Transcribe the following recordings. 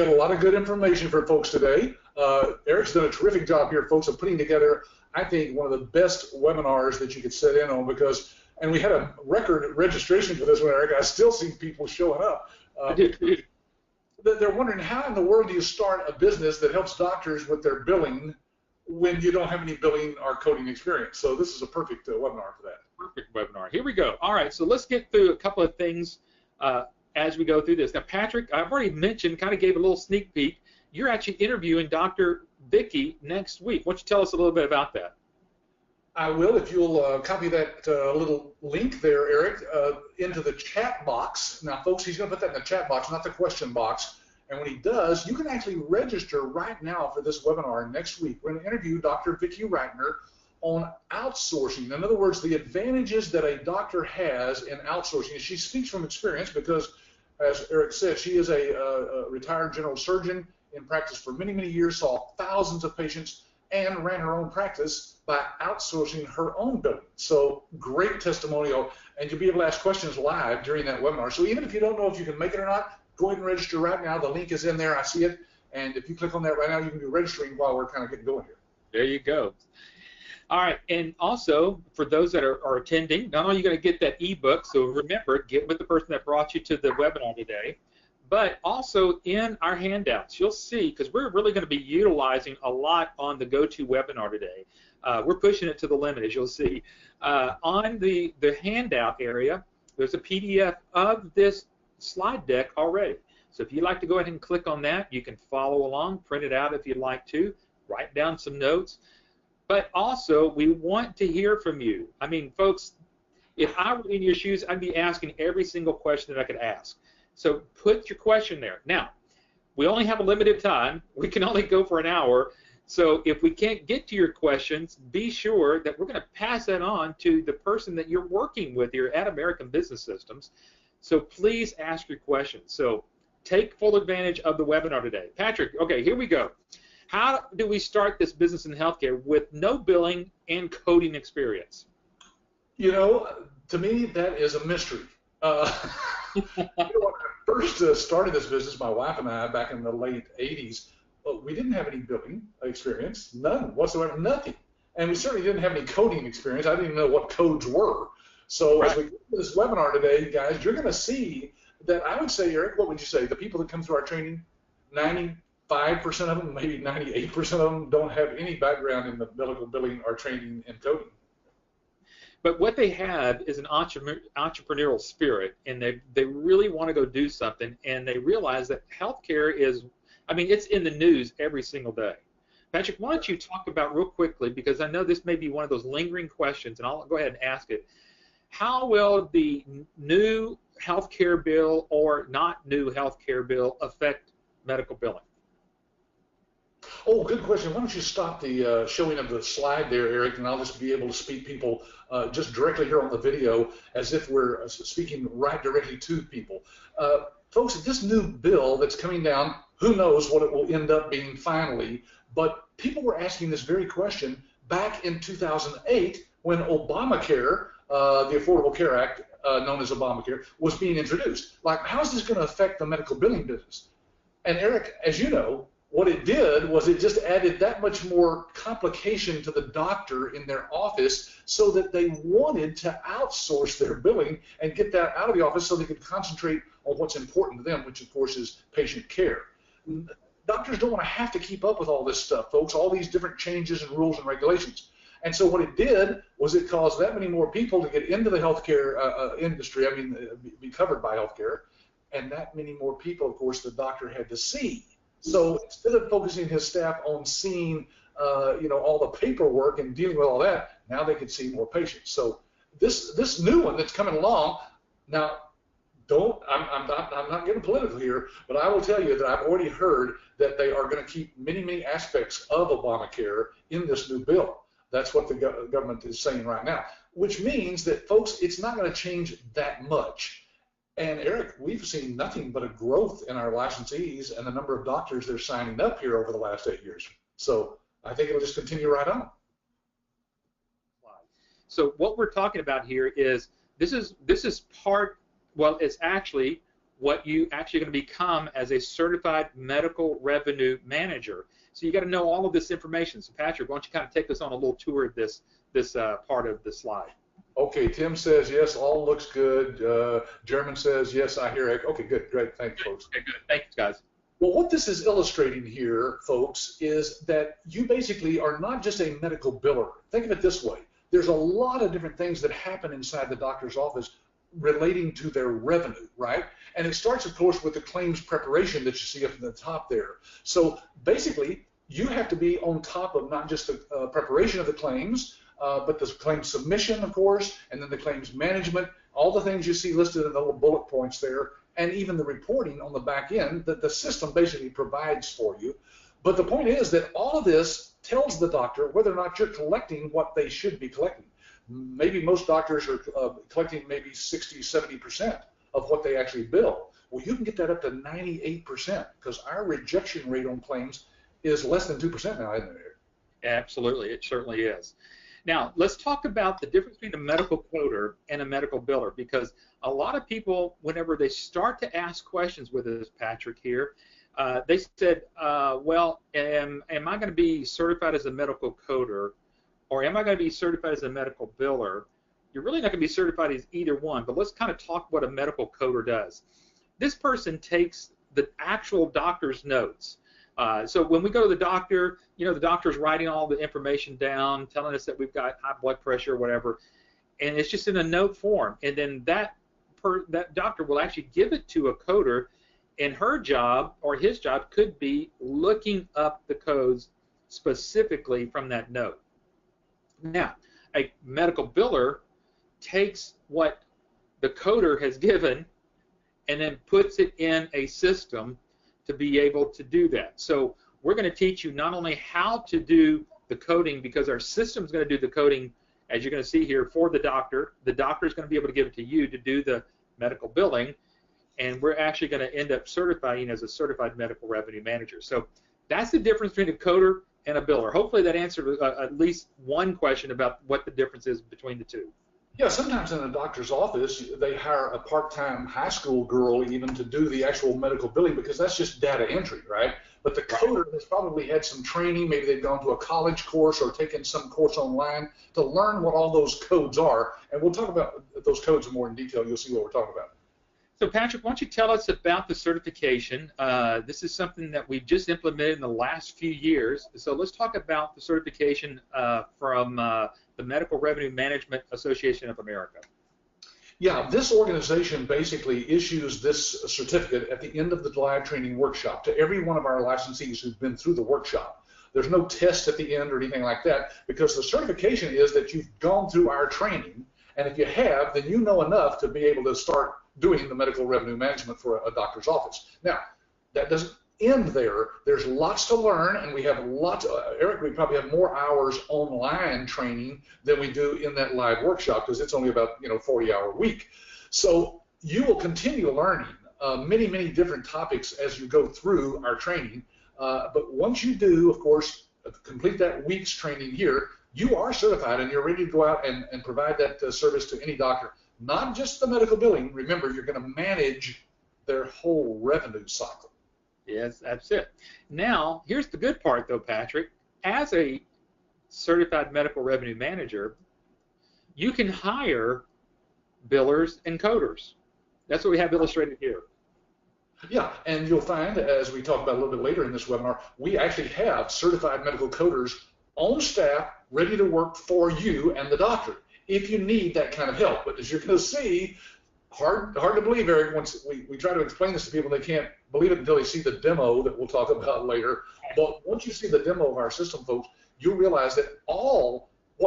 got a lot of good information for folks today. Eric's done a terrific job here, folks, of putting together, I think, one of the best webinars that you could sit in on because, and we had a record registration for this one, Eric. I still see people showing up. They're wondering, how in the world do you start a business that helps doctors with their billing when you don't have any billing or coding experience? So this is a perfect webinar for that. Perfect webinar. Here we go. All right, so let's get through a couple of things as we go through this. Now, Patrick, I've already mentioned, kind of gave a little sneak peek, you're actually interviewing Dr. Vicki next week. Why don't you tell us a little bit about that? I will, if you'll copy that little link there, Eric, into the chat box. Now, folks, he's going to put that in the chat box, not the question box. And when he does, you can actually register right now for this webinar next week. We're going to interview Dr. Vicki Ratner on outsourcing. In other words, the advantages that a doctor has in outsourcing. She speaks from experience because, as Eric said, she is a retired general surgeon in practice for many, many years, saw thousands of patients, and ran her own practice by outsourcing her own billing. So great testimonial, and you'll be able to ask questions live during that webinar. So even if you don't know if you can make it or not, go ahead and register right now. The link is in there. I see it. And if you click on that right now, you can do registering while we're kind of getting going here. There you go. All right, and also for those that are attending, not only are you going to get that ebook, so remember, get with the person that brought you to the webinar today, but also in our handouts, you'll see, because we're really going to be utilizing a lot on the GoToWebinar today. We're pushing it to the limit, as you'll see. On the handout area, there's a PDF of this slide deck already. So if you'd like to go ahead and click on that, you can follow along, print it out if you'd like to, write down some notes. But also, we want to hear from you. I mean, folks, if I were in your shoes, I'd be asking every single question that I could ask. So put your question there. Now, we only have a limited time. We can only go for an hour. So if we can't get to your questions, be sure that we're going to pass that on to the person that you're working with here at American Business Systems. So please ask your questions. So take full advantage of the webinar today. Patrick, okay, here we go. How do we start this business in healthcare with no billing and coding experience? You know, to me, that is a mystery. You know, when I first started this business, my wife and I, back in the late 80s, we didn't have any billing experience, none whatsoever, nothing. And we certainly didn't have any coding experience. I didn't even know what codes were. So as we get to this webinar today, guys, you're going to see that I would say, Eric, what would you say? The people that come through our training, 95% of them, maybe 98% of them don't have any background in the medical billing or training and coding. But what they have is an entrepreneurial spirit, and they really want to go do something, and they realize that healthcare is, I mean, it's in the news every single day. Patrick, why don't you talk about real quickly, because I know this may be one of those lingering questions, and I'll go ahead and ask it. How will the new healthcare bill or not new healthcare bill affect medical billing? Oh, good question. Why don't you stop the showing of the slide there, Eric, and I'll just be able to speak people just directly here on the video as if we're speaking right directly to people. Folks, this new bill that's coming down, who knows what it will end up being finally, but people were asking this very question back in 2008 when Obamacare, the Affordable Care Act, known as Obamacare, was being introduced. Like, how is this going to affect the medical billing business? And Eric, as you know, what it did was it just added that much more complication to the doctor in their office so that they wanted to outsource their billing and get that out of the office so they could concentrate on what's important to them, which of course is patient care. Doctors don't want to have to keep up with all this stuff, folks, all these different changes and rules and regulations. And so what it did was it caused that many more people to get into the healthcare industry, I mean, be covered by healthcare, and that many more people, of course, the doctor had to see. So instead of focusing his staff on seeing, you know, all the paperwork and dealing with all that, now they could see more patients. So this new one that's coming along, now, I'm not getting political here, but I will tell you that I've already heard that they are going to keep many, many aspects of Obamacare in this new bill. That's what the government is saying right now, which means that, folks, it's not going to change that much. And Eric, we've seen nothing but a growth in our licensees and the number of doctors they're signing up here over the last 8 years. So I think it'll just continue right on. So what we're talking about here is this is part, well, it's actually what you actually going to become as a certified medical revenue manager. So you got to know all of this information. So Patrick, why don't you kind of take us on a little tour of this part of the slide? Okay, Tim says yes, all looks good. German says yes, I hear it. Okay, good, great, thanks, folks. Okay, good. Thank you, guys. Well, what this is illustrating here, folks, is that you basically are not just a medical biller. Think of it this way. There's a lot of different things that happen inside the doctor's office relating to their revenue, right? And it starts, of course, with the claims preparation that you see up in the top there. So basically, you have to be on top of not just the preparation of the claims, but the claims submission, of course, and then the claims management, all the things you see listed in the little bullet points there, and even the reporting on the back end that the system basically provides for you. But the point is that all of this tells the doctor whether or not you're collecting what they should be collecting. Maybe most doctors are collecting maybe 60, 70% of what they actually bill. Well, you can get that up to 98% because our rejection rate on claims is less than 2% now, isn't it? Absolutely, it certainly is. Now, let's talk about the difference between a medical coder and a medical biller, because a lot of people, whenever they start to ask questions with us, Patrick, here, they said, well, am I going to be certified as a medical coder, or am I going to be certified as a medical biller? You're really not going to be certified as either one, but let's kind of talk what a medical coder does. This person takes the actual doctor's notes. So when we go to the doctor, you know, the doctor's writing all the information down, telling us that we've got high blood pressure or whatever, and it's just in a note form. And then that doctor will actually give it to a coder, and her job or his job could be looking up the codes specifically from that note. Now, a medical biller takes what the coder has given and then puts it in a system to be able to do that. So we're going to teach you not only how to do the coding, because our system is going to do the coding, as you're going to see here, for the doctor. The doctor is going to be able to give it to you to do the medical billing, and we're actually going to end up certifying as a certified medical revenue manager. So that's the difference between a coder and a biller. Hopefully that answered at least one question about what the difference is between the two. Yeah, sometimes in a doctor's office, they hire a part-time high school girl even to do the actual medical billing because that's just data entry, right? But the coder has probably had some training. Maybe they've gone to a college course or taken some course online to learn what all those codes are. And we'll talk about those codes more in detail. You'll see what we're talking about. So Patrick, why don't you tell us about the certification? This is something that we've just implemented in the last few years. So let's talk about the certification from the Medical Revenue Management Association of America. Yeah, this organization basically issues this certificate at the end of the live training workshop to every one of our licensees who's been through the workshop. There's no test at the end or anything like that because the certification is that you've gone through our training, and if you have, then you know enough to be able to start doing the medical revenue management for a doctor's office. Now, that doesn't end there. There's lots to learn, and we have lots. Eric, we probably have more hours online training than we do in that live workshop because it's only about 40-hour week. So you will continue learning many different topics as you go through our training. But once you do, of course, complete that week's training here, you are certified and you're ready to go out and provide that service to any doctor. Not just the medical billing. Remember, you're going to manage their whole revenue cycle. Yes, that's it. Now, here's the good part, though, Patrick. As a certified medical revenue manager, you can hire billers and coders. That's what we have illustrated here. Yeah, and you'll find, as we talk about a little bit later in this webinar, we actually have certified medical coders on staff ready to work for you and the doctor if you need that kind of help. But as you're going to see, hard to believe, Eric, once we try to explain this to people, they can't believe it until they see the demo that we'll talk about later. But once you see the demo of our system, folks, you'll realize that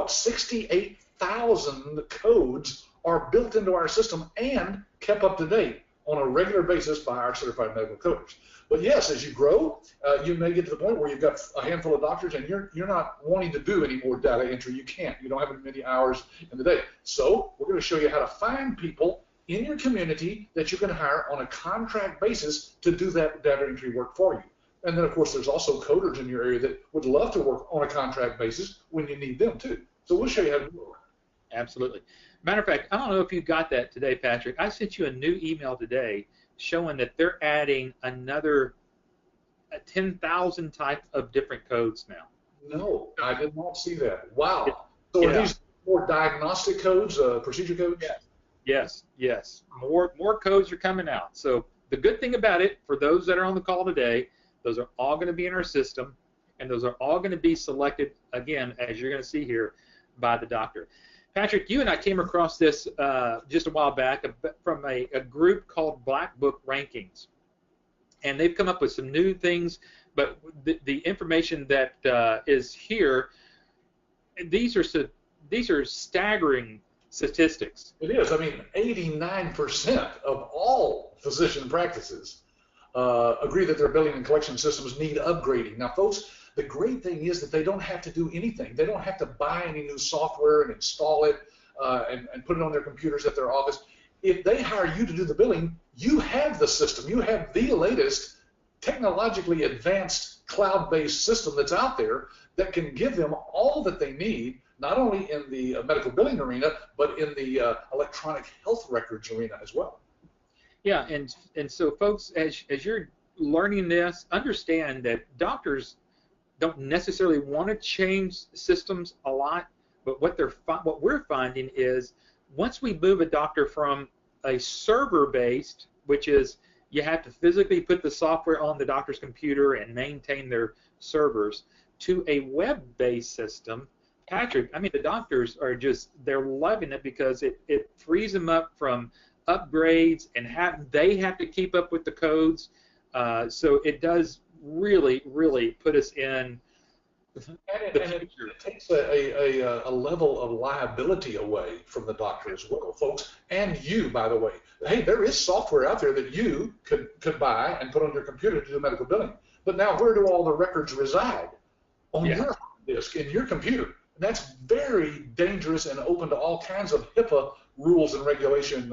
68,000 codes are built into our system and kept up to date on a regular basis by our certified medical coders. But yes, as you grow, you may get to the point where you've got a handful of doctors and you're not wanting to do any more data entry. You can't. You don't have many hours in the day. So we're going to show you how to find people in your community that you can hire on a contract basis to do that data entry work for you. And then, of course, there's also coders in your area that would love to work on a contract basis when you need them, too. So we'll show you how to do it. Absolutely. Matter of fact, I don't know if you got that today, Patrick. I sent you a new email today showing that they're adding another 10,000 type of different codes now. No, I did not see that. Wow. So Yeah. are these more diagnostic codes, procedure codes? Yes. More codes are coming out. So the good thing about it, for those that are on the call today, those are all going to be in our system, and those are all going to be selected, again, as you're going to see here, by the doctor. Patrick, you and I came across this just a while back from a group called Black Book Rankings. And they've come up with some new things, but the information that is here, these are staggering statistics. It is. I mean, 89% of all physician practices agree that their billing and collection systems need upgrading. Now, folks, the great thing is that they don't have to do anything. They don't have to buy any new software and install it and put it on their computers at their office. If they hire you to do the billing, you have the system. You have the latest technologically advanced cloud-based system that's out there that can give them all that they need, not only in the medical billing arena, but in the electronic health records arena as well. Yeah, and so folks, as you're learning this, understand that doctors don't necessarily want to change systems a lot, but what we're finding is once we move a doctor from a server-based, which is you have to physically put the software on the doctor's computer and maintain their servers, to a web-based system, Patrick, I mean, the doctors are they're loving it because it frees them up from upgrades and they have to keep up with the codes. So it does really, really put us in the future. It takes a level of liability away from the doctor as well, folks, and you, by the way. Hey, there is software out there that you could buy and put on your computer to do medical billing. But now, where do all the records reside? On your hard disk, in your computer. And that's very dangerous and open to all kinds of HIPAA rules and regulation,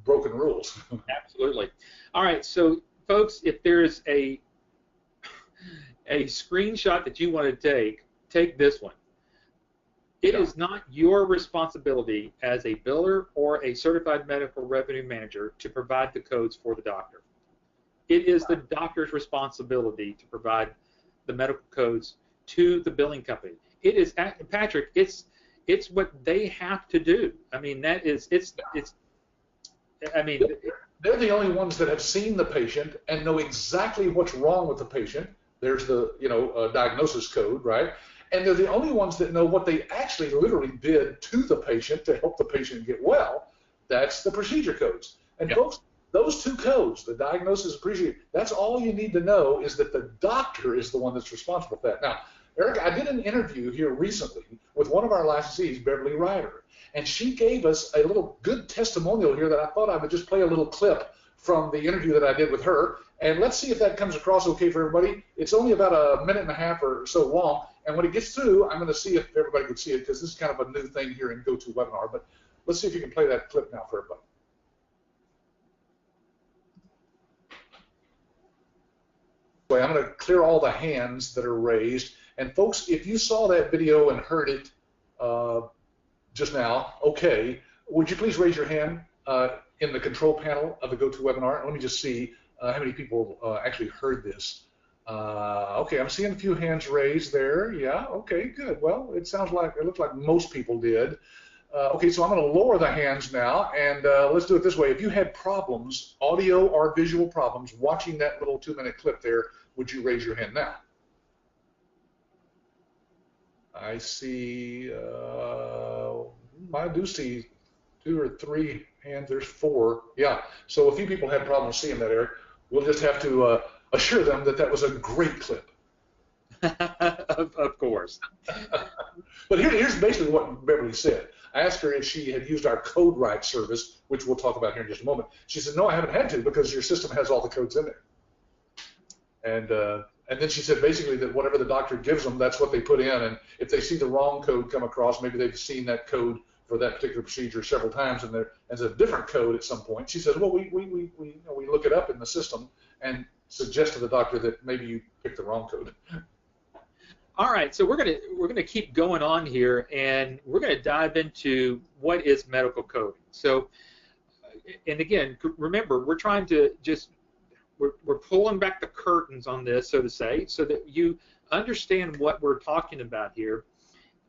broken rules. Absolutely. All right, so folks, if there's a screenshot that you want to take this one. It is not your responsibility as a biller or a certified medical revenue manager to provide the codes for the doctor. It is the doctor's responsibility to provide the medical codes to the billing company. It is, Patrick, it's what they have to do. I mean, they're the only ones that have seen the patient and know exactly what's wrong with the patient. There's the diagnosis code, right? And they're the only ones that know what they actually literally did to the patient to help the patient get well. That's the procedure codes. And folks, those two codes, the diagnosis and procedure, that's all you need to know, is that the doctor is the one that's responsible for that. Now, Eric, I did an interview here recently with one of our licensees, Beverly Ryder, and she gave us a little good testimonial here that I thought I would just play a little clip from the interview that I did with her. And let's see if that comes across okay for everybody. It's only about a minute and a half or so long. And when it gets through, I'm going to see if everybody can see it, because this is kind of a new thing here in GoToWebinar. But let's see if you can play that clip now for everybody. I'm going to clear all the hands that are raised. And folks, if you saw that video and heard it just now, okay, would you please raise your hand in the control panel of the GoToWebinar? Let me just see how many people actually heard this. Okay, I'm seeing a few hands raised there. Yeah, okay, good. Well, it looks like most people did. Okay, so I'm going to lower the hands now, and let's do it this way. If you had problems, audio or visual problems, watching that little 2-minute clip there, would you raise your hand now? I see, I do see 2 or 3 hands. There's 4. Yeah, so a few people had problems seeing that, Eric. We'll just have to assure them that that was a great clip. Of course. But here's basically what Beverly said. I asked her if she had used our code write service, which we'll talk about here in just a moment. She said, no, I haven't had to, because your system has all the codes in there. And then she said basically that whatever the doctor gives them, that's what they put in. And if they see the wrong code come across, maybe they've seen that code for that particular procedure several times, and there's a different code at some point. She says, well, we look it up in the system and suggest to the doctor that maybe you picked the wrong code. All right, so we're gonna keep going on here, and we're gonna dive into what is medical coding. So and again, remember, we're trying to just, we're pulling back the curtains on this, so to say, so that you understand what we're talking about here,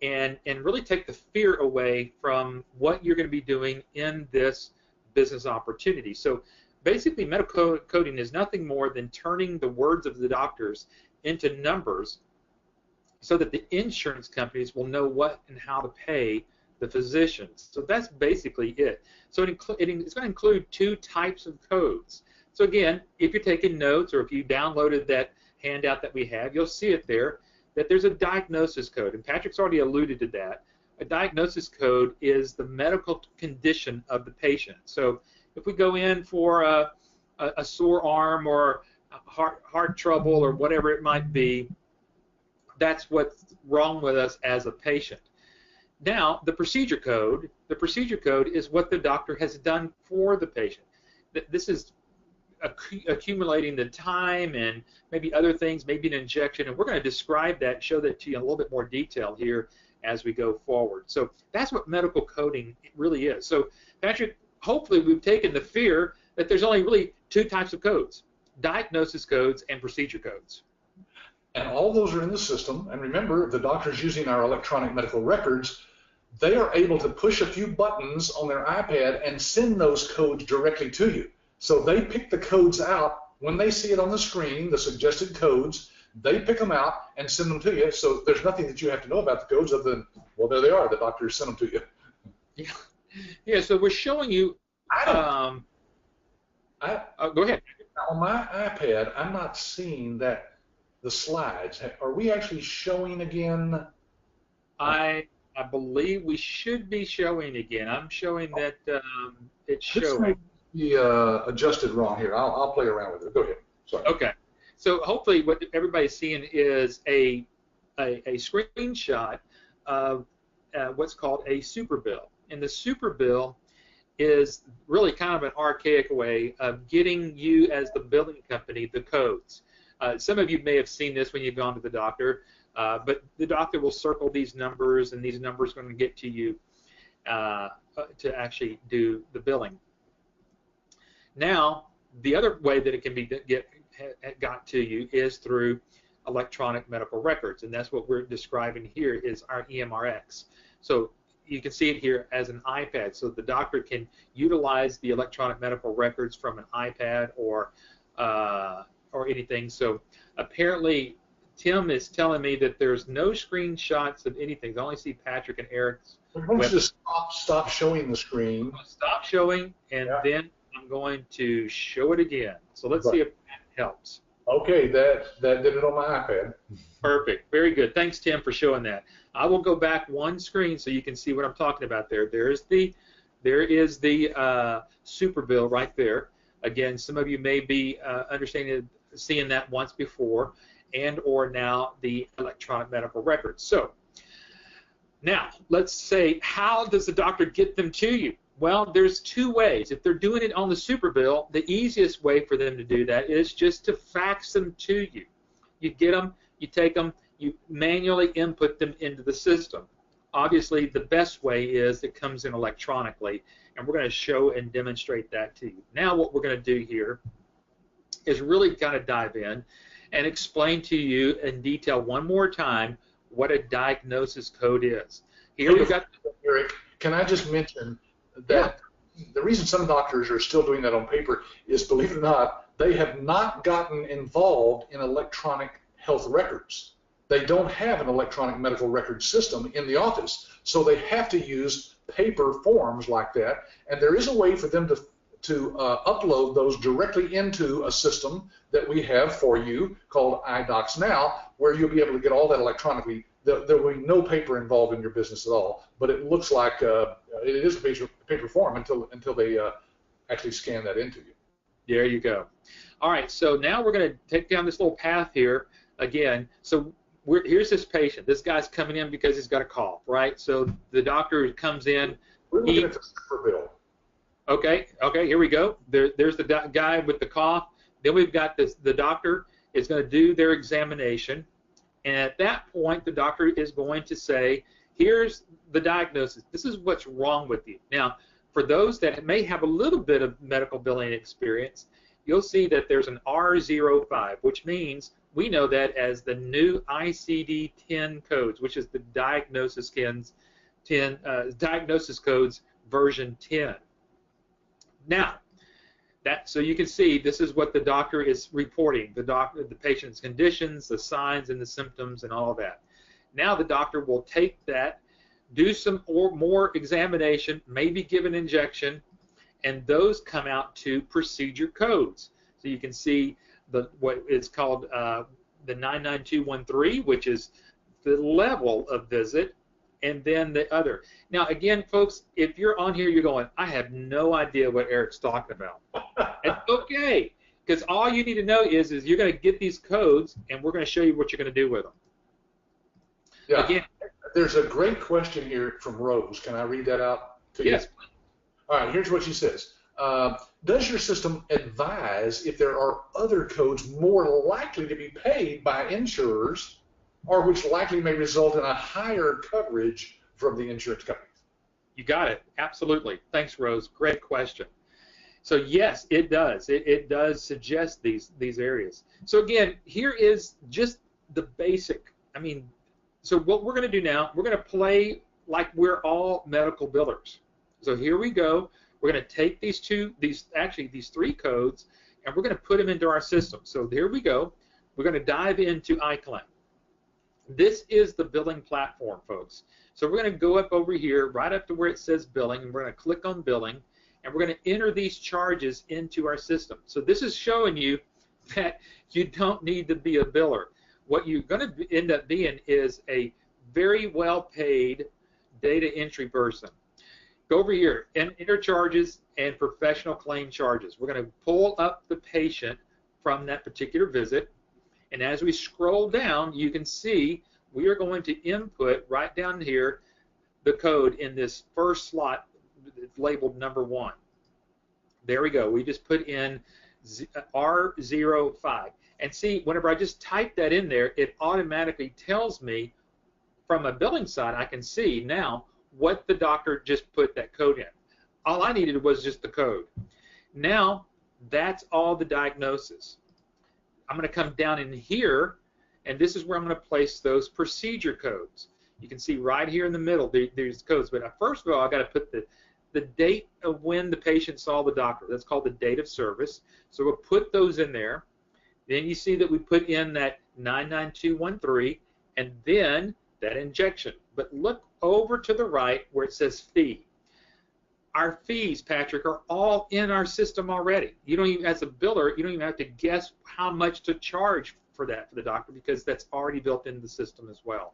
and really take the fear away from what you're going to be doing in this business opportunity. So basically, medical coding is nothing more than turning the words of the doctors into numbers so that the insurance companies will know what and how to pay the physicians. So that's basically it. So it's going to include two types of codes. So again, if you're taking notes or if you downloaded that handout that we have, you'll see it there, that there's a diagnosis code, and Patrick's already alluded to that. A diagnosis code is the medical condition of the patient. So if we go in for a sore arm or heart trouble or whatever it might be, that's what's wrong with us as a patient. Now, the procedure code is what the doctor has done for the patient. This is accumulating the time and maybe other things, maybe an injection, and we're going to describe that, show that to you in a little bit more detail here as we go forward. So that's what medical coding really is. So, Patrick, hopefully we've taken the fear that there's only really two types of codes: diagnosis codes and procedure codes. And all those are in the system. And remember, the doctors using our electronic medical records, they are able to push a few buttons on their iPad and send those codes directly to you. So they pick the codes out when they see it on the screen, the suggested codes. They pick them out and send them to you. So there's nothing that you have to know about the codes other than, well, there they are. The doctors sent them to you. Yeah. Yeah. So we're showing you. Go ahead. On my iPad, I'm not seeing that the slides. Are we actually showing again? I believe we should be showing again. I'm showing that it's showing. This may be adjusted wrong here. I'll play around with it. Go ahead. Sorry. Okay. So hopefully what everybody's seeing is a screenshot of what's called a super bill. And the super bill is really kind of an archaic way of getting you as the billing company the codes. Some of you may have seen this when you've gone to the doctor, but the doctor will circle these numbers, and these numbers are going to get to you to actually do the billing. Now, the other way that it can be got to you is through electronic medical records, and that's what we're describing here is our EMRX. So you can see it here as an iPad, so the doctor can utilize the electronic medical records from an iPad or anything. So apparently Tim is telling me that there's no screenshots of anything. I only see Patrick and Eric's. We're going to just stop showing the screen. Stop showing, and then I'm going to show it again. So let's see if that helps. Okay, that did it on my iPad. Perfect. Very good. Thanks, Tim, for showing that. I will go back one screen so you can see what I'm talking about there. There is the super bill right there. Again, some of you may be seeing that once before, and or now the electronic medical records. So now let's say, how does the doctor get them to you? Well, there's two ways. If they're doing it on the super bill, the easiest way for them to do that is just to fax them to you. You get them, you take them, you manually input them into the system. Obviously, the best way is it comes in electronically, and we're going to show and demonstrate that to you. Now what we're going to do here is really kind of dive in and explain to you in detail one more time what a diagnosis code is. Here we've got... Eric, can I just mention that the reason some doctors are still doing that on paper is, believe it or not, they have not gotten involved in electronic health records. They don't have an electronic medical record system in the office, so they have to use paper forms like that, and there is a way for them to upload those directly into a system that we have for you called iDocs Now, where you'll be able to get all that electronically. There will be no paper involved in your business at all, but it looks like it is a paper form until they actually scan that into you. There you go. All right, so now we're going to take down this little path here again. So here's this patient. This guy's coming in because he's got a cough, right? So the doctor comes in. We're looking at the super bill. Okay, here we go. There's the guy with the cough. Then we've got the doctor is going to do their examination. And at that point, the doctor is going to say, here's the diagnosis. This is what's wrong with you. Now, For those that may have a little bit of medical billing experience, you'll see that there's an R05, which means we know that as the new ICD-10 codes, which is the diagnosis codes version 10. Now, so you can see this is what the doctor is reporting, the patient's conditions, the signs and the symptoms and all that. Now the doctor will take that, do some more examination, maybe give an injection, and those come out to procedure codes. So you can see what is called the 99213, which is the level of visit, and then the other. Now, again, folks, if you're on here, you're going, I have no idea what Eric's talking about. It's okay, because all you need to know is you're going to get these codes, and we're going to show you what you're going to do with them. Yeah. Again, there's a great question here from Rose. Can I read that out to you? Yes. All right, here's what she says. Does your system advise if there are other codes more likely to be paid by insurers, or which likely may result in a higher coverage from the insurance companies? You got it. Absolutely. Thanks, Rose. Great question. So yes, it does. It does suggest these areas. So again, here is just the basic. I mean, so what we're going to do now, we're going to play like we're all medical billers. So here we go. We're going to take these three codes, and we're going to put them into our system. So here we go. We're going to dive into iClaim. This is the billing platform, folks. So we're going to go up over here, right up to where it says billing, and we're going to click on billing, and we're going to enter these charges into our system. So this is showing you that you don't need to be a biller. What you're going to end up being is a very well-paid data entry person. Go over here and enter charges and professional claim charges. We're going to pull up the patient from that particular visit. And as we scroll down, you can see we are going to input right down here the code in this first slot labeled number 1. There we go. We just put in R05. And see, whenever I just type that in there, it automatically tells me from a billing side, I can see now what the doctor just put that code in. All I needed was just the code. Now, that's all the diagnosis. I'm going to come down in here, and this is where I'm going to place those procedure codes. You can see right here in the middle, there's codes. But first of all, I've got to put the date of when the patient saw the doctor. That's called the date of service. So we'll put those in there. Then you see that we put in that 99213, and then that injection. But look over to the right where it says fee. Our fees, Patrick, are all in our system already. You don't even, as a biller, you don't even have to guess how much to charge for that for the doctor, because that's already built into the system as well.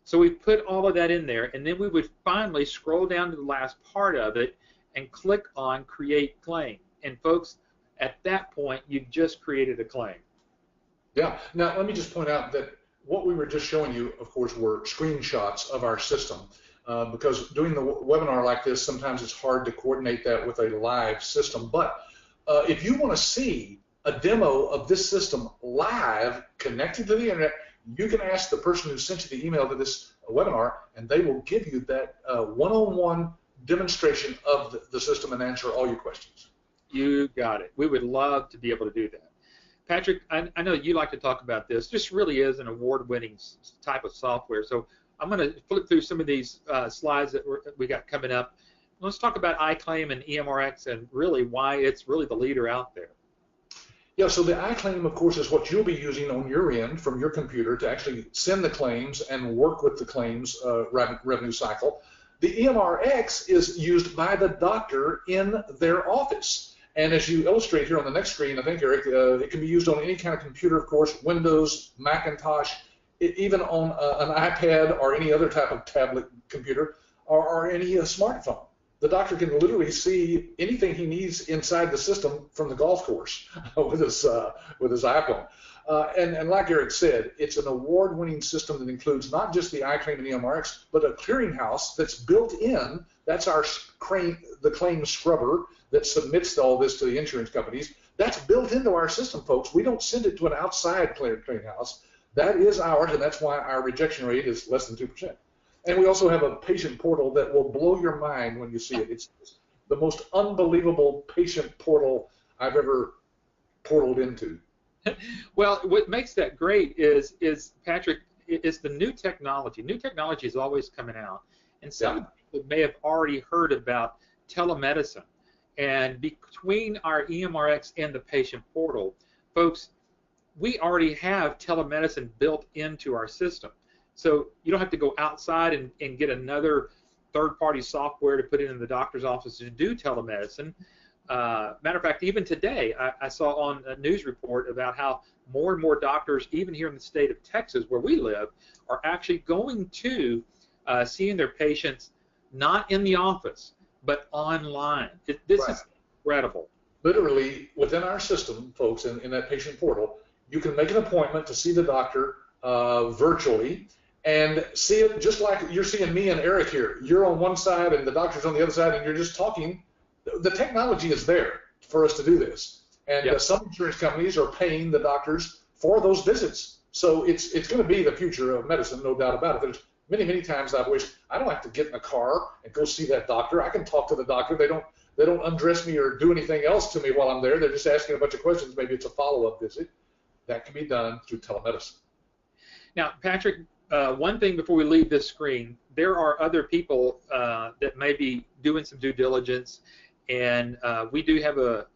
So we put all of that in there, and then we would finally scroll down to the last part of it and click on Create Claim. And folks, at that point, you've just created a claim. Yeah. Now, let me just point out that what we were just showing you, of course, were screenshots of our system. Because doing the webinar like this, sometimes it's hard to coordinate that with a live system. But if you want to see a demo of this system live, connected to the internet, you can ask the person who sent you the email to this webinar, and they will give you that one-on-one demonstration of the system and answer all your questions. You got it. We would love to be able to do that. Patrick, I know you like to talk about this. This really is an award-winning type of software. So I'm going to flip through some of these slides that we got coming up. Let's talk about iClaim and EMRX and really why it's really the leader out there. Yeah, so the iClaim, of course, is what you'll be using on your end from your computer to actually send the claims and work with the claims revenue cycle. The EMRX is used by the doctor in their office. And as you illustrate here on the next screen, I think, Eric, it can be used on any kind of computer, of course, Windows, Macintosh, even on an iPad or any other type of tablet computer or any smartphone. The doctor can literally see anything he needs inside the system from the golf course with his iPhone. And like Eric said, it's an award-winning system that includes not just the iClaim and EMRX, but a clearinghouse that's built in. That's the claim scrubber that submits all this to the insurance companies. That's built into our system, folks. We don't send it to an outside clearinghouse. That is ours, and that's why our rejection rate is less than 2%. And we also have a patient portal that will blow your mind when you see it. the most unbelievable patient portal I've ever portaled into. Well, what makes that great is Patrick, is the new technology. New technology is always coming out, and some people may have already heard about telemedicine. And between our EMRX and the patient portal, folks, we already have telemedicine built into our system. So you don't have to go outside and get another third-party software to put in the doctor's office to do telemedicine. Matter of fact, even today, I saw on a news report about how more and more doctors, even here in the state of Texas, where we live, are actually going to seeing their patients not in the office, but online. This is incredible. Literally, within our system, folks, in that patient portal, you can make an appointment to see the doctor virtually and see it just like you're seeing me and Eric here. You're on one side and the doctor's on the other side, and you're just talking. The technology is there for us to do this. And some insurance companies are paying the doctors for those visits. So it's going to be the future of medicine, no doubt about it. There's many times I've wished I don't have to get in a car and go see that doctor. I can talk to the doctor. They don't undress me or do anything else to me while I'm there. They're just asking a bunch of questions. Maybe it's a follow-up visit. That can be done through telemedicine. Now, Patrick, one thing before we leave this screen, there are other people that may be doing some due diligence, and we do have a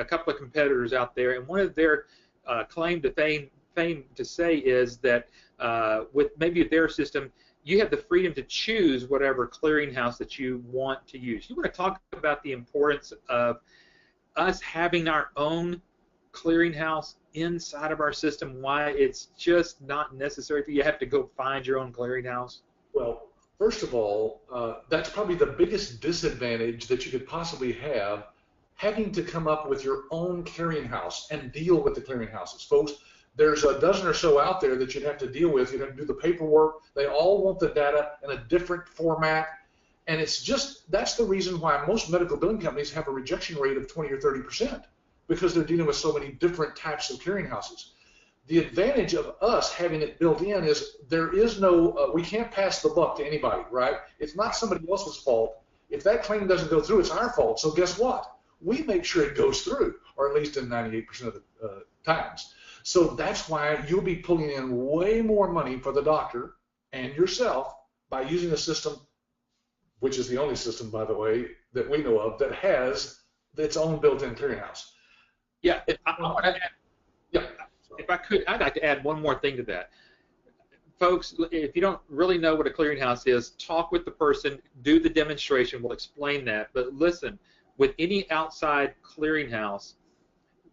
couple of competitors out there, and one of their claim to fame to say is that with maybe their system, you have the freedom to choose whatever clearinghouse that you want to use. You want to talk about the importance of us having our own clearinghouse inside of our system, why it's just not necessary for you to have to go find your own clearinghouse? Well, first of all, that's probably the biggest disadvantage that you could possibly have, having to come up with your own clearinghouse and deal with the clearinghouses. Folks, there's a dozen or so out there that you'd have to deal with. You'd have to do the paperwork. They all want the data in a different format. And it's just, that's the reason why most medical billing companies have a rejection rate of 20 or 30%, because they're dealing with so many different types of clearinghouses. The advantage of us having it built in is there is no, we can't pass the buck to anybody, right? It's not somebody else's fault. If that claim doesn't go through, it's our fault. So guess what? We make sure it goes through, or at least in 98% of the times. So that's why you'll be pulling in way more money for the doctor and yourself by using a system, which is the only system, by the way, that we know of that has its own built-in clearinghouse. Yeah, if I could, I'd like to add one more thing to that. Folks, if you don't really know what a clearinghouse is, talk with the person, do the demonstration, we'll explain that. But listen, with any outside clearinghouse,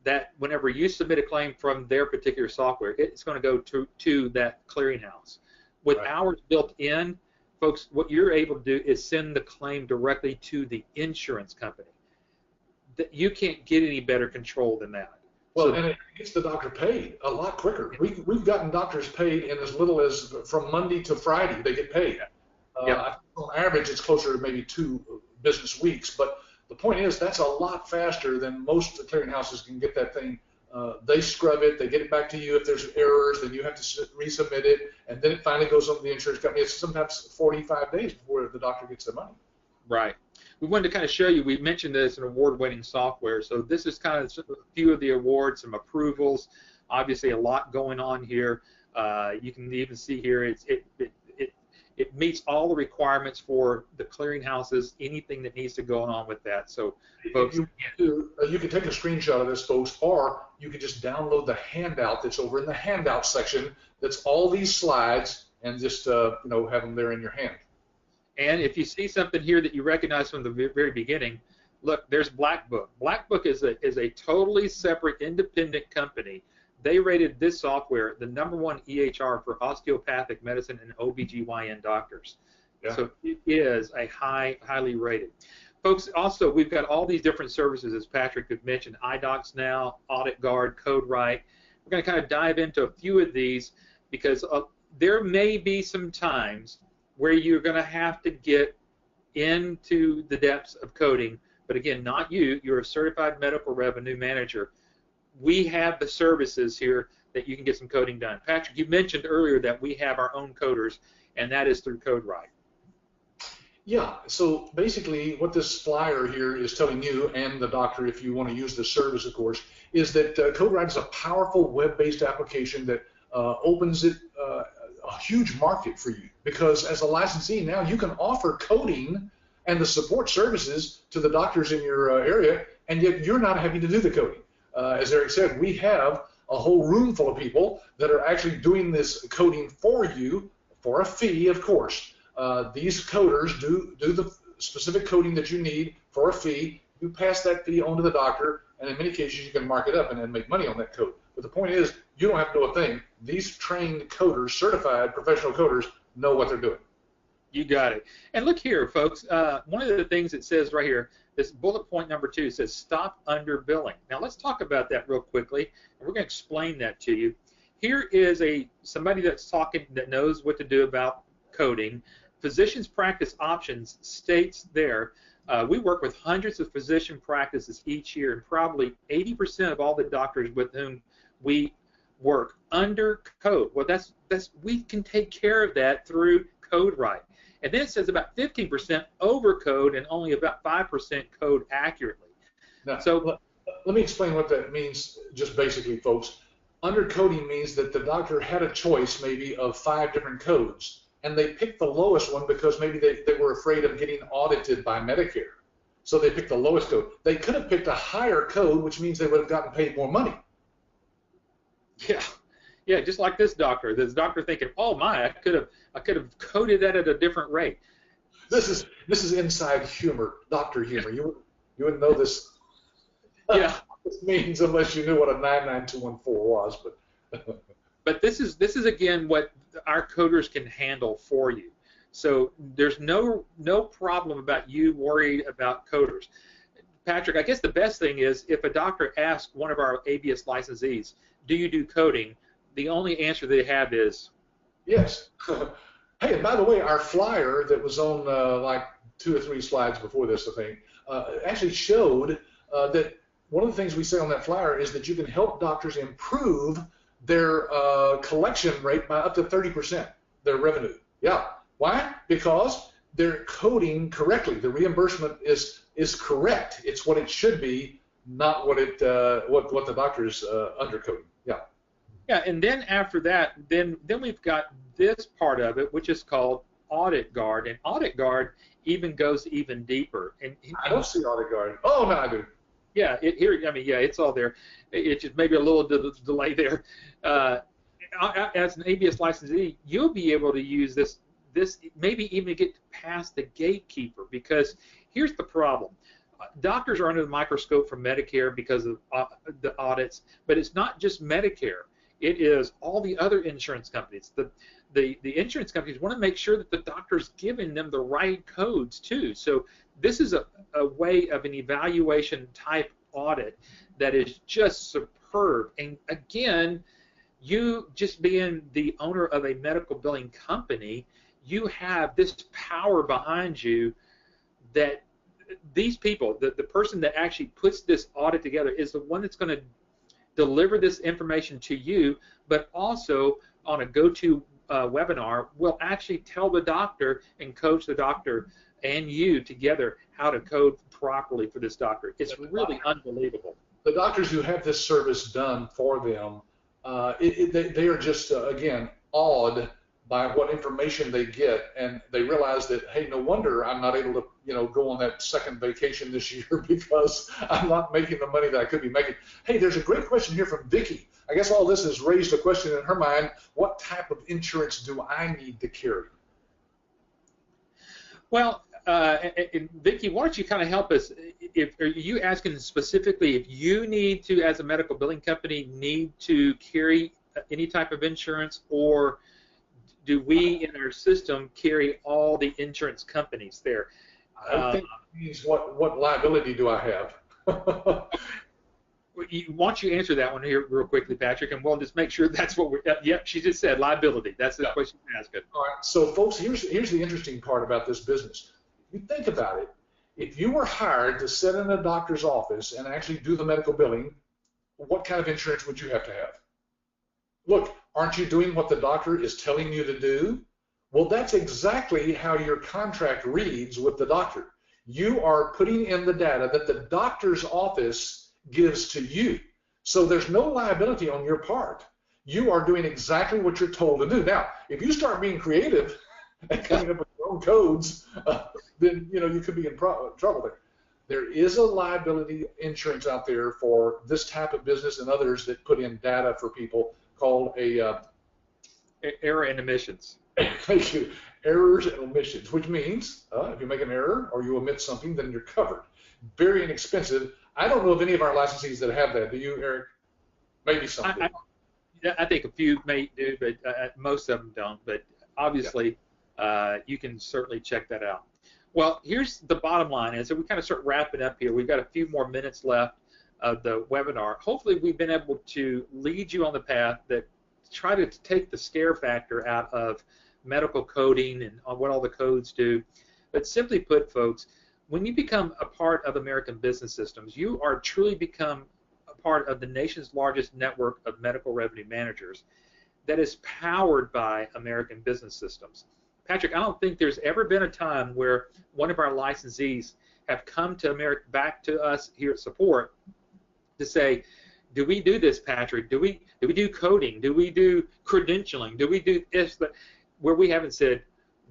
that whenever you submit a claim from their particular software, it's going to go to that clearinghouse. With ours built in, folks, what you're able to do is send the claim directly to the insurance company. You can't get any better control than that. Well, and it gets the doctor paid a lot quicker. We've gotten doctors paid in as little as from Monday to Friday they get paid. On average, it's closer to maybe 2 business weeks. But the point is, that's a lot faster than most clearinghouses can get that thing. They scrub it, they get it back to you. If there's errors, then you have to resubmit it, and then it finally goes over to the insurance company. It's sometimes 45 days before the doctor gets the money. Right. We wanted to kind of show you, we mentioned that it's an award-winning software, so this is kind of a few of the awards, some approvals, obviously a lot going on here. You can even see here it meets all the requirements for the clearinghouses, anything that needs to go on with that. So, folks, you can take a screenshot of this, folks, or you can just download the handout that's over in the handout section. That's all these slides, and just have them there in your hand. And if you see something here that you recognize from the very beginning, look, there's Black Book. Black Book is a totally separate, independent company. They rated this software the #1 EHR for osteopathic medicine and OBGYN doctors. Yeah. So it is a highly rated. Folks, also, we've got all these different services, as Patrick had mentioned, iDocs Now, Audit Guard, CodeWrite. We're going to kind of dive into a few of these because there may be some times where you're going to have to get into the depths of coding. But again, not you. You're a certified medical revenue manager. We have the services here that you can get some coding done. Patrick, you mentioned earlier that we have our own coders, and that is through CodeWrite. Yeah, so basically what this flyer here is telling you and the doctor, if you want to use the service, of course, is that CodeWrite is a powerful web-based application that opens it a huge market for you, because as a licensee now you can offer coding and the support services to the doctors in your area, and yet you're not having to do the coding. As Eric said, we have a whole room full of people that are actually doing this coding for you for a fee, of course. These coders do the specific coding that you need for a fee. You pass that fee on to the doctor, and in many cases you can mark it up and then make money on that code. But the point is, you don't have to do a thing. These trained coders, certified professional coders, know what they're doing. You got it. And look here, folks. One of the things it says right here, this bullet point number 2 says stop underbilling. Now let's talk about that real quickly, and we're going to explain that to you. Here is somebody that's talking that knows what to do about coding. Physicians Practice Options states there, we work with hundreds of physician practices each year, and probably 80% of all the doctors with whom we work under code. Well, we can take care of that through CodeWrite. And then it says about 15% over code and only about 5% code accurately. Now, so let me explain what that means just basically, folks. Undercoding means that the doctor had a choice maybe of 5 different codes, and they picked the lowest one because maybe they were afraid of getting audited by Medicare. So they picked the lowest code. They could have picked a higher code, which means they would have gotten paid more money. Yeah, just like this doctor. This doctor thinking, "Oh my, I could have coded that at a different rate." This is inside humor, doctor humor. You wouldn't know this. Yeah. This means unless you knew what a 99214 was, but. But this is again what our coders can handle for you. So there's no problem about you worried about coders. Patrick, I guess the best thing is if a doctor asks one of our ABS licensees, "Do you do coding?" The only answer they have is yes. Hey, and by the way, our flyer that was on like 2 or 3 slides before this, I think, actually showed that one of the things we say on that flyer is that you can help doctors improve their collection rate by up to 30%, their revenue. Yeah. Why? Because they're coding correctly. The reimbursement is correct. It's what it should be, not what the doctor is undercoding. Yeah. Yeah, and then after that, then we've got this part of it, which is called Audit Guard, and Audit Guard even goes even deeper. And I don't see Audit Guard. Oh, no, I do. Yeah, it's all there. It's just maybe a little delay there. As an ABS licensee, you'll be able to use this maybe even get past the gatekeeper, because here's the problem. Doctors are under the microscope for Medicare because of the audits, but it's not just Medicare. It is all the other insurance companies. The insurance companies want to make sure that the doctor's giving them the right codes too. So this is a way of an evaluation type audit that is just superb. And again, you just being the owner of a medical billing company, you have this power behind you that these people, the person that actually puts this audit together is the one that's going to deliver this information to you, but also on a go-to webinar will actually tell the doctor and coach the doctor and you together how to code properly for this doctor. It's really unbelievable. The doctors who have this service done for them, they are just, again, awed by what information they get, and they realize that, hey, no wonder I'm not able to, go on that second vacation this year because I'm not making the money that I could be making. Hey, there's a great question here from Vicki. I guess all this has raised a question in her mind: what type of insurance do I need to carry? Well, Vicki, why don't you kind of help us? Are you asking specifically if you need to, as a medical billing company, need to carry any type of insurance, or do we in our system carry all the insurance companies there? I think it means what liability do I have? Why don't you answer that one here real quickly, Patrick, and we'll just make sure that's what we're. Yep, she just said liability. That's the question you're asking. All right. So, folks, here's the interesting part about this business. If you think about it, if you were hired to sit in a doctor's office and actually do the medical billing, what kind of insurance would you have to have? Look, aren't you doing what the doctor is telling you to do? Well, that's exactly how your contract reads with the doctor. You are putting in the data that the doctor's office gives to you. So there's no liability on your part. You are doing exactly what you're told to do. Now, if you start being creative and coming up with your own codes, then you could be in trouble there. There is a liability insurance out there for this type of business and others that put in data for people called a error and omissions. Thank you. Errors and omissions, which means if you make an error or you omit something, then you're covered. Very inexpensive. I don't know of any of our licensees that have that. Do you, Eric? Maybe some do. I think a few may do, but most of them don't. But obviously, you can certainly check that out. Well, here's the bottom line is that we kind of start wrapping up here. We've got a few more minutes left of the webinar. Hopefully, we've been able to lead you on the path that try to take the scare factor out of medical coding and what all the codes do. But simply put, folks, when you become a part of American Business Systems, you are truly become a part of the nation's largest network of medical revenue managers that is powered by American Business Systems. Patrick, I don't think there's ever been a time where one of our licensees have come to back to us here at support to say, do we do this, Patrick? Do we do coding? Do we do credentialing? Do we do this? Where we haven't said,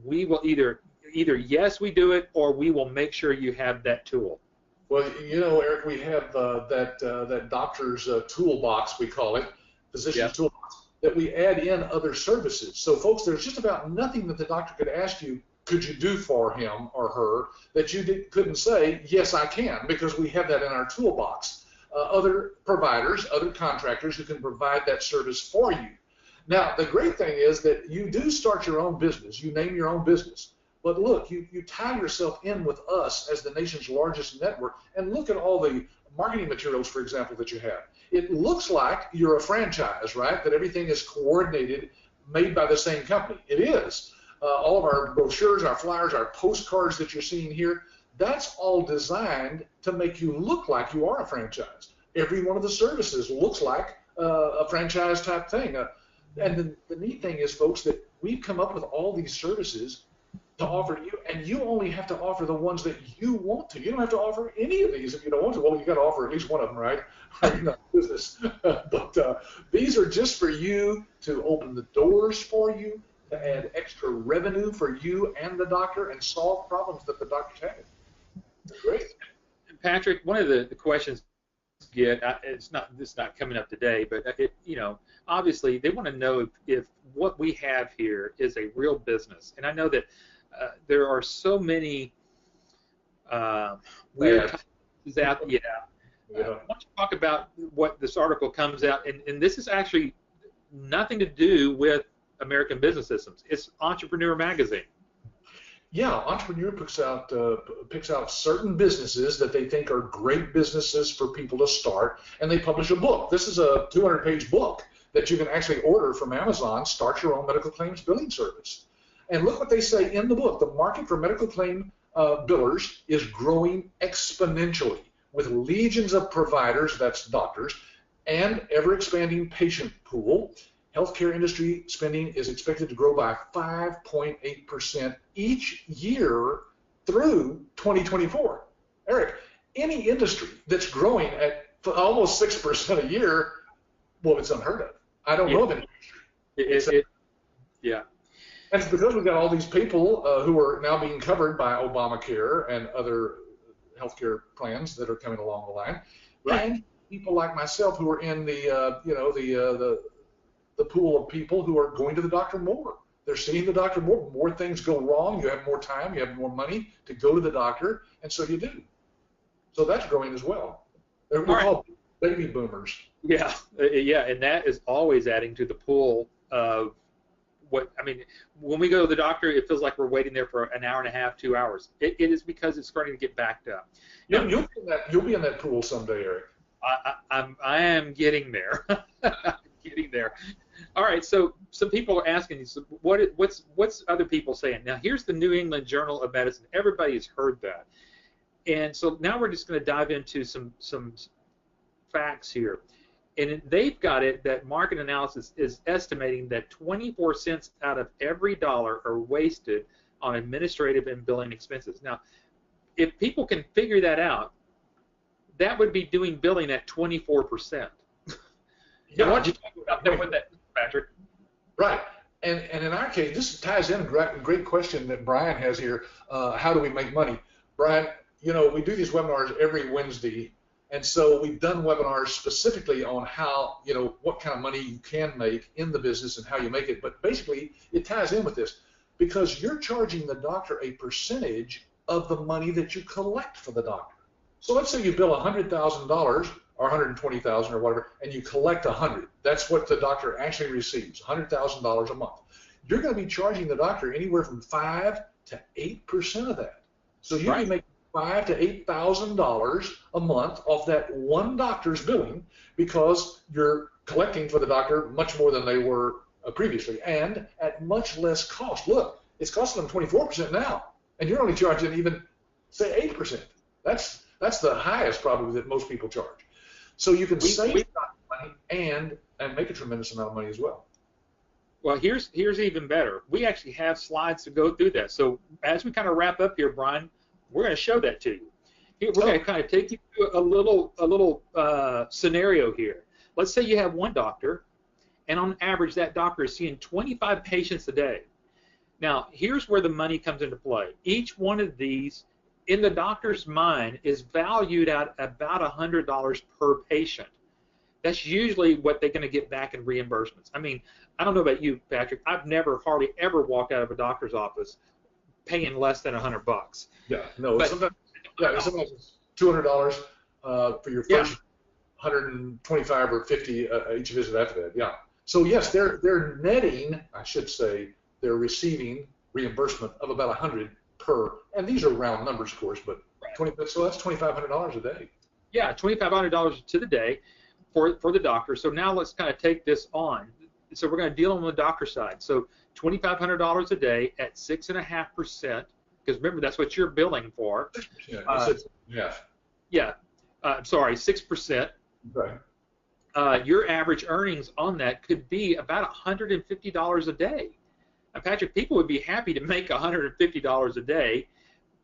we will either yes, we do it, or we will make sure you have that tool. Well, Eric, we have that doctor's toolbox, we call it, physician's toolbox, that we add in other services. So, folks, there's just about nothing that the doctor could ask you, could you do for him or her, that you couldn't say, yes, I can, because we have that in our toolbox. Other providers, other contractors who can provide that service for you. Now, the great thing is that you do start your own business. You name your own business. But look, you tie yourself in with us as the nation's largest network, and look at all the marketing materials, for example, that you have. It looks like you're a franchise, right? That everything is coordinated, made by the same company. It is. All of our brochures, our flyers, our postcards that you're seeing here, that's all designed to make you look like you are a franchise. Every one of the services looks like a franchise type thing. And the neat thing is, folks, that we've come up with all these services to offer you, and you only have to offer the ones that you want to. You don't have to offer any of these if you don't want to. Well, you got to offer at least one of them, right? You're not in business. But these are just for you to open the doors for you, to add extra revenue for you and the doctor, and solve problems that the doctors have. Great. Patrick, one of the questions get, it's not coming up today, but obviously they want to know if what we have here is a real business. And I know that there are so many weird topics out there. Why don't you talk about what this article comes out, and this is actually nothing to do with American Business Systems. It's Entrepreneur Magazine. Yeah, Entrepreneur picks out certain businesses that they think are great businesses for people to start, and they publish a book. This is a 200-page book that you can actually order from Amazon, Start Your Own Medical Claims Billing Service. And look what they say in the book. The market for medical claim billers is growing exponentially with legions of providers, that's doctors, and ever-expanding patient pool. Healthcare industry spending is expected to grow by 5.8% each year through 2024. Eric, any industry that's growing at almost 6% a year, well, it's unheard of. I don't know of any industry. Yeah. And it's because we've got all these people who are now being covered by Obamacare and other healthcare plans that are coming along the line, right. And people like myself who are in the pool of people who are going to the doctor more. They're seeing the doctor more. More things go wrong. You have more time. You have more money to go to the doctor, and so you do. So that's growing as well. We're called baby boomers. Yeah, and that is always adding to the pool of when we go to the doctor, it feels like we're waiting there for an hour and a half, 2 hours. It is because it's starting to get backed up. You'll be in that pool someday, Eric. I am getting there. Getting there. All right, so some people are asking, so what's other people saying? Now, here's the New England Journal of Medicine. Everybody's heard that. And so now we're just going to dive into some facts here. And they've got it that market analysis is estimating that 24 cents out of every dollar are wasted on administrative and billing expenses. Now, if people can figure that out, that would be doing billing at 24%. Yeah. Why don't you talk about that with that, Patrick? Right. And in our case, this ties in a great question that Brian has here. How do we make money? Brian, you know, we do these webinars every Wednesday, and so we've done webinars specifically on how, you know, what kind of money you can make in the business and how you make it. But basically, it ties in with this because you're charging the doctor a percentage of the money that you collect for the doctor. So let's say you bill $100,000 or $120,000 or whatever, and you collect 100. That's what the doctor actually receives, $100,000 a month. You're going to be charging the doctor anywhere from 5 to 8% of that. So you can make $5,000 to $8,000 a month off that one doctor's billing because you're collecting for the doctor much more than they were previously and at much less cost. Look, it's costing them 24% now, and you're only charging even, say, 8%. That's the highest probably that most people charge. So you can save money and make a tremendous amount of money as well. Well, here's even better. We actually have slides to go through that. So as we kind of wrap up here, Brian, we're going to show that to you. We're going to kind of take you through a little scenario here. Let's say you have one doctor, and on average, that doctor is seeing 25 patients a day. Now, here's where the money comes into play. Each one of these, in the doctor's mind, is valued at about $100 per patient. That's usually what they're going to get back in reimbursements. I mean, I don't know about you, Patrick. I've never hardly ever walked out of a doctor's office paying less than $100. Yeah, no. But, sometimes it's $200 for your first 125 or 50 each visit after that. Yeah. So yes, they're netting. I should say they're receiving reimbursement of about 100 per, and these are round numbers, of course, but 20. So that's $2,500 a day. Yeah, $2,500 to the day for the doctor. So now let's kind of take this on. So we're going to deal on the doctor side. So $2,500 a day at 6.5%, because remember that's what you're billing for. Sorry, 6%. Right. Your average earnings on that could be about $150 a day. Now, Patrick, people would be happy to make $150 a day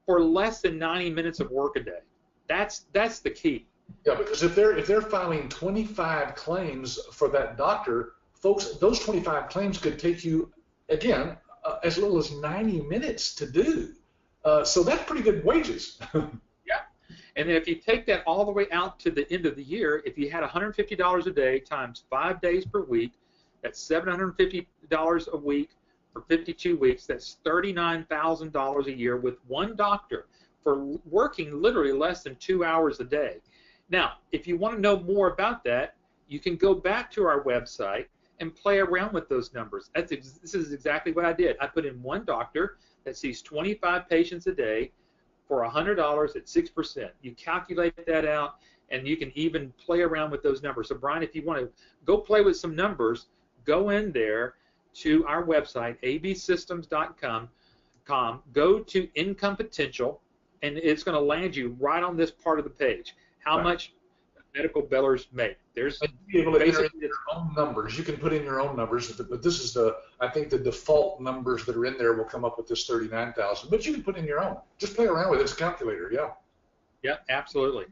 for less than 90 minutes of work a day. That's the key. Yeah, because if they're filing 25 claims for that doctor, folks, those 25 claims could take you, again, as little as 90 minutes to do. So that's pretty good wages. Yeah. And then if you take that all the way out to the end of the year, if you had $150 a day times 5 days per week, that's $750 a week for 52 weeks. That's $39,000 a year with one doctor for working literally less than 2 hours a day. Now, if you want to know more about that, you can go back to our website and play around with those numbers. This is exactly what I did. I put in one doctor that sees 25 patients a day for $100 at 6%. You calculate that out, and you can even play around with those numbers. So, Brian, if you want to go play with some numbers, go in there to our website, absystems.com, go to income potential, and it's going to land you right on this part of the page. How much medical billers make. There's and be able to enter in your own numbers. You can put in your own numbers, but this is I think the default numbers that are in there will come up with this 39,000. But you can put in your own. Just play around with it. It's a calculator. Yeah. Yeah, absolutely.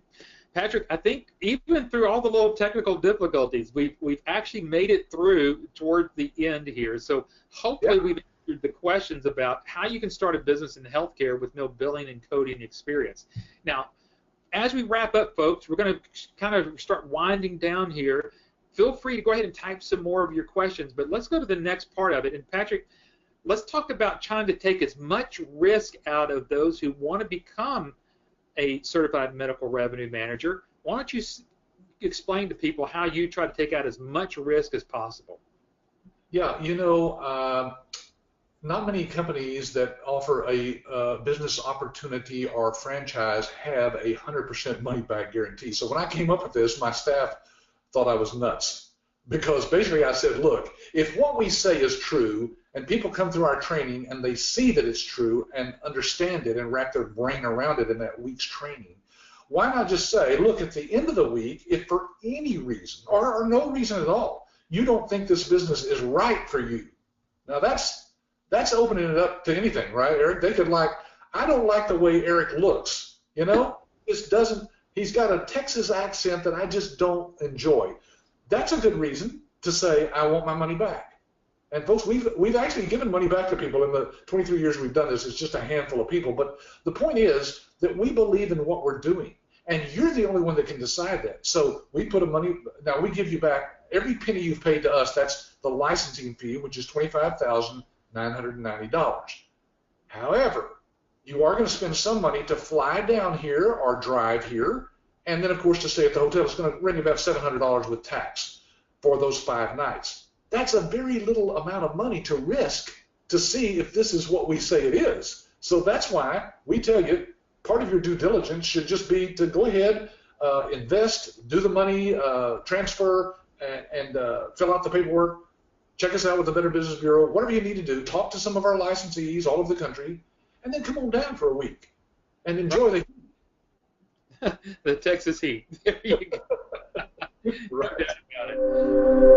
Patrick, I think even through all the little technical difficulties, we've actually made it through toward the end here. So hopefully we've answered the questions about how you can start a business in healthcare with no billing and coding experience. Now, as we wrap up, folks, we're going to kind of start winding down here. Feel free to go ahead and type some more of your questions, but let's go to the next part of it. And Patrick, let's talk about trying to take as much risk out of those who want to become a certified medical revenue manager. Why don't you explain to people how you try to take out as much risk as possible? Yeah, you know, not many companies that offer a business opportunity or franchise have a 100% money-back guarantee. So when I came up with this, my staff thought I was nuts because basically I said, look, if what we say is true and people come through our training and they see that it's true and understand it and wrap their brain around it in that week's training, why not just say, look, at the end of the week, if for any reason or no reason at all, you don't think this business is right for you. Now that's opening it up to anything, right, Eric? They could I don't like the way Eric looks, you know? He's got a Texas accent that I just don't enjoy. That's a good reason to say, I want my money back. And folks, we've actually given money back to people in the 23 years we've done this. It's just a handful of people. But the point is that we believe in what we're doing. And you're the only one that can decide that. So we put now we give you back every penny you've paid to us. That's the licensing fee, which is $25,990. However, you are going to spend some money to fly down here or drive here. And then, of course, to stay at the hotel. It's going to run you about $700 with tax for those 5 nights. That's a very little amount of money to risk to see if this is what we say it is. So that's why we tell you part of your due diligence should just be to go ahead, invest, do the money transfer, and fill out the paperwork. Check us out with the Better Business Bureau. Whatever you need to do, talk to some of our licensees all over the country, and then come on down for a week and enjoy the the Texas heat. There you go. right. Got it.